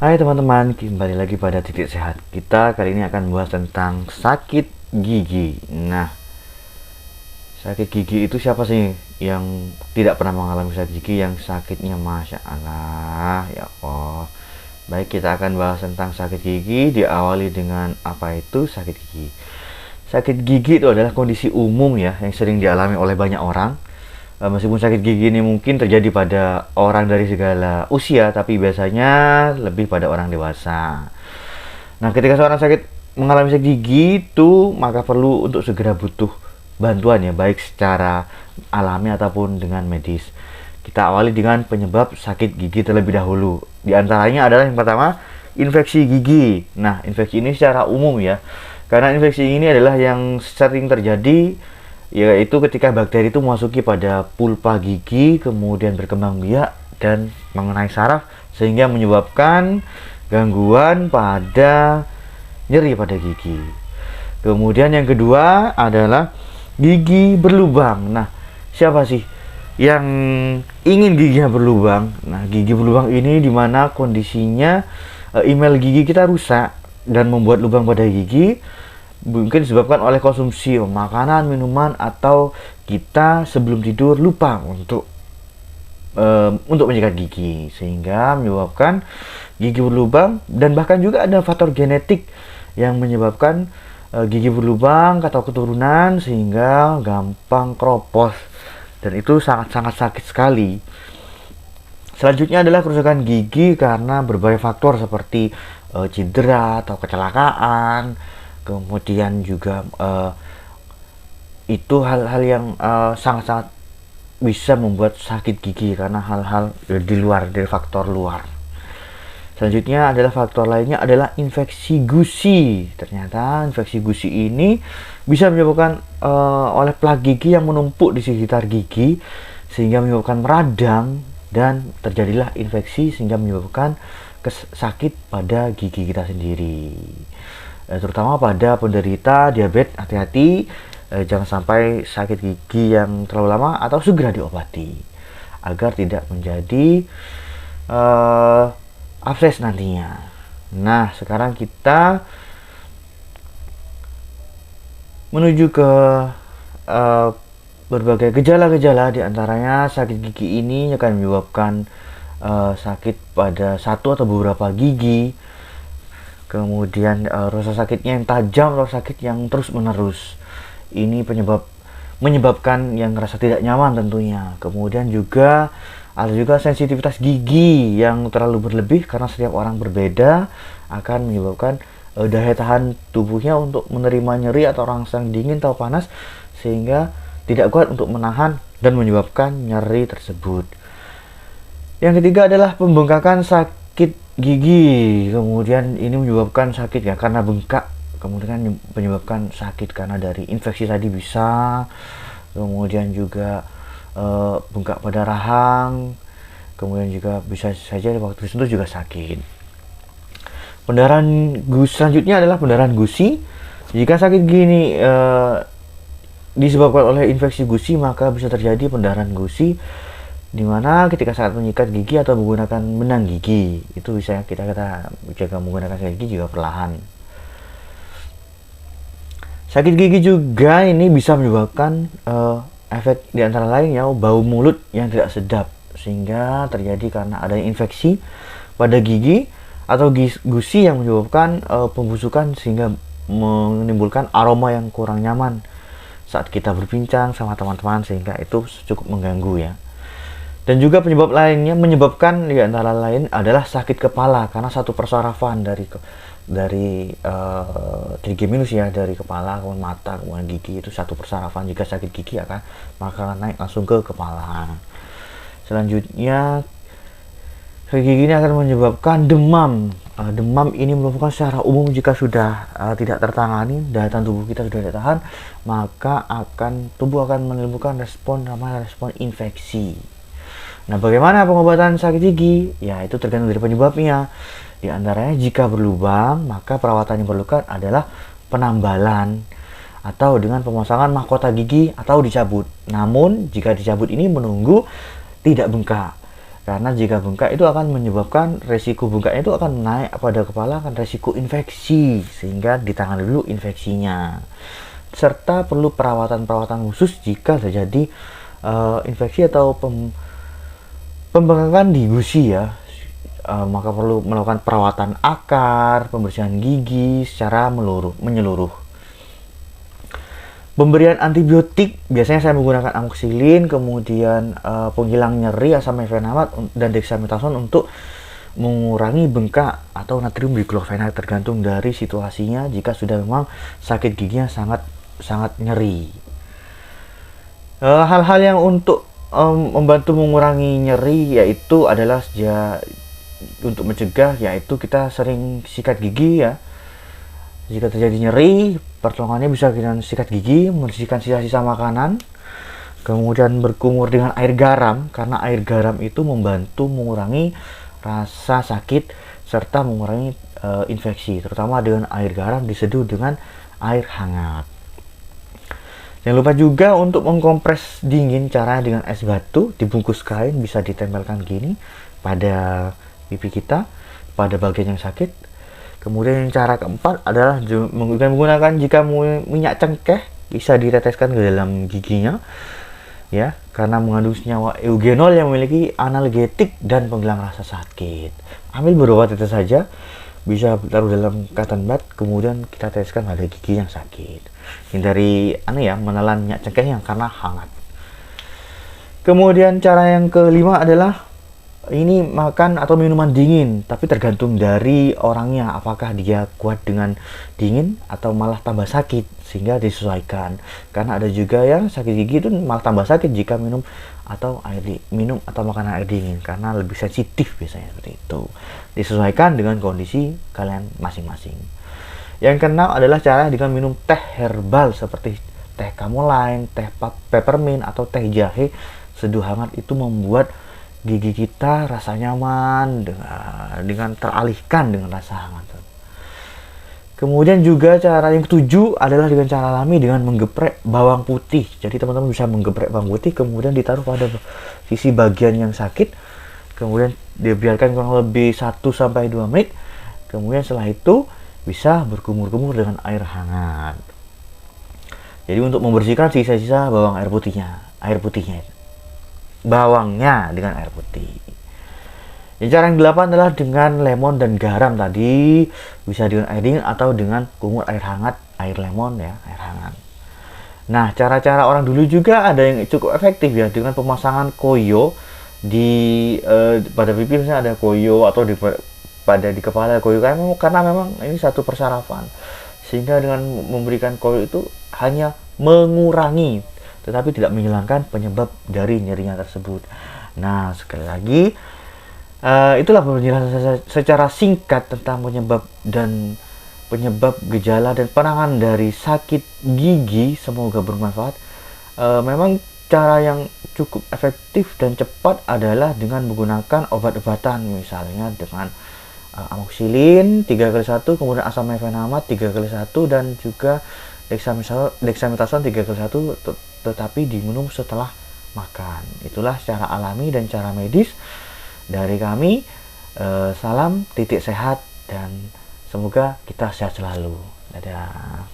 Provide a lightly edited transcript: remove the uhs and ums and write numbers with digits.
Hai teman-teman, kembali lagi pada Titik Sehat. Kita kali ini akan membahas tentang sakit gigi. Nah, sakit gigi itu siapa sih yang tidak pernah mengalami sakit gigi, yang sakitnya Masya Allah, ya Allah. Baik, kita akan bahas tentang sakit gigi, diawali dengan apa itu sakit gigi. Sakit gigi itu adalah kondisi umum ya, yang sering dialami oleh banyak orang. Meskipun sakit gigi ini mungkin terjadi pada orang dari segala usia, tapi biasanya lebih pada orang dewasa. Nah, ketika seorang mengalami sakit gigi itu, maka perlu untuk segera butuh bantuan ya, baik secara alami ataupun dengan medis. Kita awali dengan penyebab sakit gigi terlebih dahulu. Di antaranya adalah yang pertama, infeksi gigi. Nah, infeksi ini secara umum ya, karena infeksi ini adalah yang sering terjadi, yaitu ketika bakteri itu memasuki pada pulpa gigi, kemudian berkembang biak dan mengenai saraf, sehingga menyebabkan gangguan pada nyeri pada gigi. Kemudian yang kedua adalah gigi berlubang. Nah, siapa sih yang ingin giginya berlubang? Nah, gigi berlubang ini dimana kondisinya email gigi kita rusak dan membuat lubang pada gigi, mungkin disebabkan oleh konsumsi makanan, minuman, atau kita sebelum tidur lupa untuk menyikat gigi, sehingga menyebabkan gigi berlubang. Dan bahkan juga ada faktor genetik yang menyebabkan gigi berlubang atau keturunan, sehingga gampang kropos, dan itu sangat-sangat sakit sekali. Selanjutnya adalah kerusakan gigi karena berbagai faktor seperti cedera atau kecelakaan. Kemudian juga itu hal-hal yang sangat-sangat bisa membuat sakit gigi karena hal-hal di luar, dari faktor luar. Selanjutnya adalah faktor lainnya adalah infeksi gusi. Ternyata infeksi gusi ini bisa menyebabkan oleh plak gigi yang menumpuk di sekitar gigi, sehingga menyebabkan meradang dan terjadilah infeksi, sehingga menyebabkan sakit pada gigi kita sendiri. Terutama pada penderita diabetes, hati-hati, jangan sampai sakit gigi yang terlalu lama atau segera diobati agar tidak menjadi abses nantinya. Nah, sekarang kita menuju ke berbagai gejala-gejala. Di antaranya sakit gigi ini akan menyebabkan sakit pada satu atau beberapa gigi. Kemudian rasa sakitnya yang tajam atau sakit yang terus menerus. Ini menyebabkan yang rasa tidak nyaman tentunya. Kemudian juga ada juga sensitivitas gigi yang terlalu berlebih, karena setiap orang berbeda, akan menyebabkan daya tahan tubuhnya untuk menerima nyeri atau rangsang dingin atau panas, sehingga tidak kuat untuk menahan dan menyebabkan nyeri tersebut. Yang ketiga adalah pembengkakan sakit gigi. Kemudian ini menyebabkan sakit ya karena bengkak, kemudian menyebabkan sakit karena dari infeksi tadi bisa. Kemudian juga bengkak pada rahang, kemudian juga bisa saja waktu tersentuh juga sakit. Pendarahan gusi selanjutnya adalah pendarahan gusi. Jika sakit gini disebabkan oleh infeksi gusi, maka bisa terjadi pendarahan gusi, dimana ketika saat menyikat gigi atau menggunakan benang gigi, itu bisa kita jaga menggunakan sikat gigi juga perlahan. Sakit gigi juga ini bisa menyebabkan efek diantara lainnya bau mulut yang tidak sedap, sehingga terjadi karena adanya infeksi pada gigi atau gusi yang menyebabkan pembusukan, sehingga menimbulkan aroma yang kurang nyaman saat kita berbincang sama teman-teman, sehingga itu cukup mengganggu ya. Dan juga penyebab lainnya menyebabkan di antara lain adalah sakit kepala, karena satu persarafan dari trigeminus ya, dari kepala kemudian mata kemudian gigi, itu satu persarafan. Jika sakit gigi maka naik langsung ke kepala. Selanjutnya sakit gigi ini akan menyebabkan demam. Demam ini merupakan secara umum jika sudah tidak tertangani, daya tahan tubuh kita sudah tidak tahan, maka tubuh akan menimbulkan namanya respon infeksi. Nah, bagaimana pengobatan sakit gigi? Ya, itu tergantung dari penyebabnya. Di antaranya jika berlubang, maka perawatan yang diperlukan adalah penambalan atau dengan pemasangan mahkota gigi atau dicabut. Namun, jika dicabut ini menunggu tidak bengkak. Karena jika bengkak itu akan menyebabkan resiko bengkaknya itu akan naik pada kepala, akan resiko infeksi, sehingga ditangani dulu infeksinya. Serta perlu perawatan-perawatan khusus jika terjadi infeksi atau pembengkakan di gusi ya. Maka perlu melakukan perawatan akar, pembersihan gigi secara menyeluruh. Pemberian antibiotik biasanya saya menggunakan amoxicillin, kemudian penghilang nyeri, asam mefenamat dan dexamethasone untuk mengurangi bengkak atau natrium diklofenak, tergantung dari situasinya. Jika sudah memang sakit giginya sangat nyeri, hal-hal yang untuk membantu mengurangi nyeri yaitu adalah untuk mencegah, yaitu kita sering sikat gigi ya. Jika terjadi nyeri, pertolongannya bisa dengan sikat gigi, membersihkan sisa-sisa makanan, kemudian berkumur dengan air garam, karena air garam itu membantu mengurangi rasa sakit serta mengurangi infeksi, terutama dengan air garam diseduh dengan air hangat. Jangan lupa juga untuk mengkompres dingin, caranya dengan es batu dibungkus kain, bisa ditempelkan gini pada pipi kita, pada bagian yang sakit. Kemudian cara keempat adalah menggunakan, jika minyak cengkeh bisa diteteskan ke dalam giginya ya, karena mengandung senyawa eugenol yang memiliki analgetik dan penghilang rasa sakit. Ambil beberapa tetes saja, bisa taruh dalam cotton bud, kemudian kita teteskan pada gigi yang sakit. Hindari menelan minyak cengkeh yang karena hangat. Kemudian cara yang kelima adalah ini makan atau minuman dingin, tapi tergantung dari orangnya, apakah dia kuat dengan dingin atau malah tambah sakit, sehingga disesuaikan. Karena ada juga yang sakit gigi itu malah tambah sakit jika minum atau makanan air dingin, karena lebih sensitif biasanya seperti itu. Disesuaikan dengan kondisi kalian masing-masing. Yang keenam adalah cara dengan minum teh herbal seperti teh kamolain, teh peppermint atau teh jahe seduh hangat. Itu membuat gigi kita rasa nyaman dengan teralihkan dengan rasa hangat. Kemudian juga cara yang ketujuh adalah dengan cara alami dengan menggeprek bawang putih. Jadi teman-teman bisa menggeprek bawang putih, kemudian ditaruh pada sisi bagian yang sakit, kemudian dibiarkan kurang lebih 1-2 menit. Kemudian setelah itu bisa berkumur-kumur dengan air hangat. Jadi untuk membersihkan sisa-sisa bawangnya bawangnya dengan air putih. Cara yang ke-8 adalah dengan lemon dan garam tadi, bisa dengan air dingin atau dengan kumur air hangat, air lemon ya, air hangat. Nah, cara-cara orang dulu juga ada yang cukup efektif ya, dengan pemasangan koyo pada pipi, misalnya ada koyo, atau di kepala koyo, karena memang ini satu persarafan, sehingga dengan memberikan koyo itu hanya mengurangi tetapi tidak menghilangkan penyebab dari nyerinya tersebut. Nah, sekali lagi itulah penjelasan secara singkat tentang penyebab gejala dan penanganan dari sakit gigi. Semoga bermanfaat. Memang cara yang cukup efektif dan cepat adalah dengan menggunakan obat-obatan, misalnya dengan amoxicillin 3x1, kemudian asam mefenamat 3x1, dan juga dexamethasone 3x1, tetapi diminum setelah makan. Itulah secara alami dan cara medis dari kami. Salam titik sehat dan semoga kita sehat selalu. Dadah.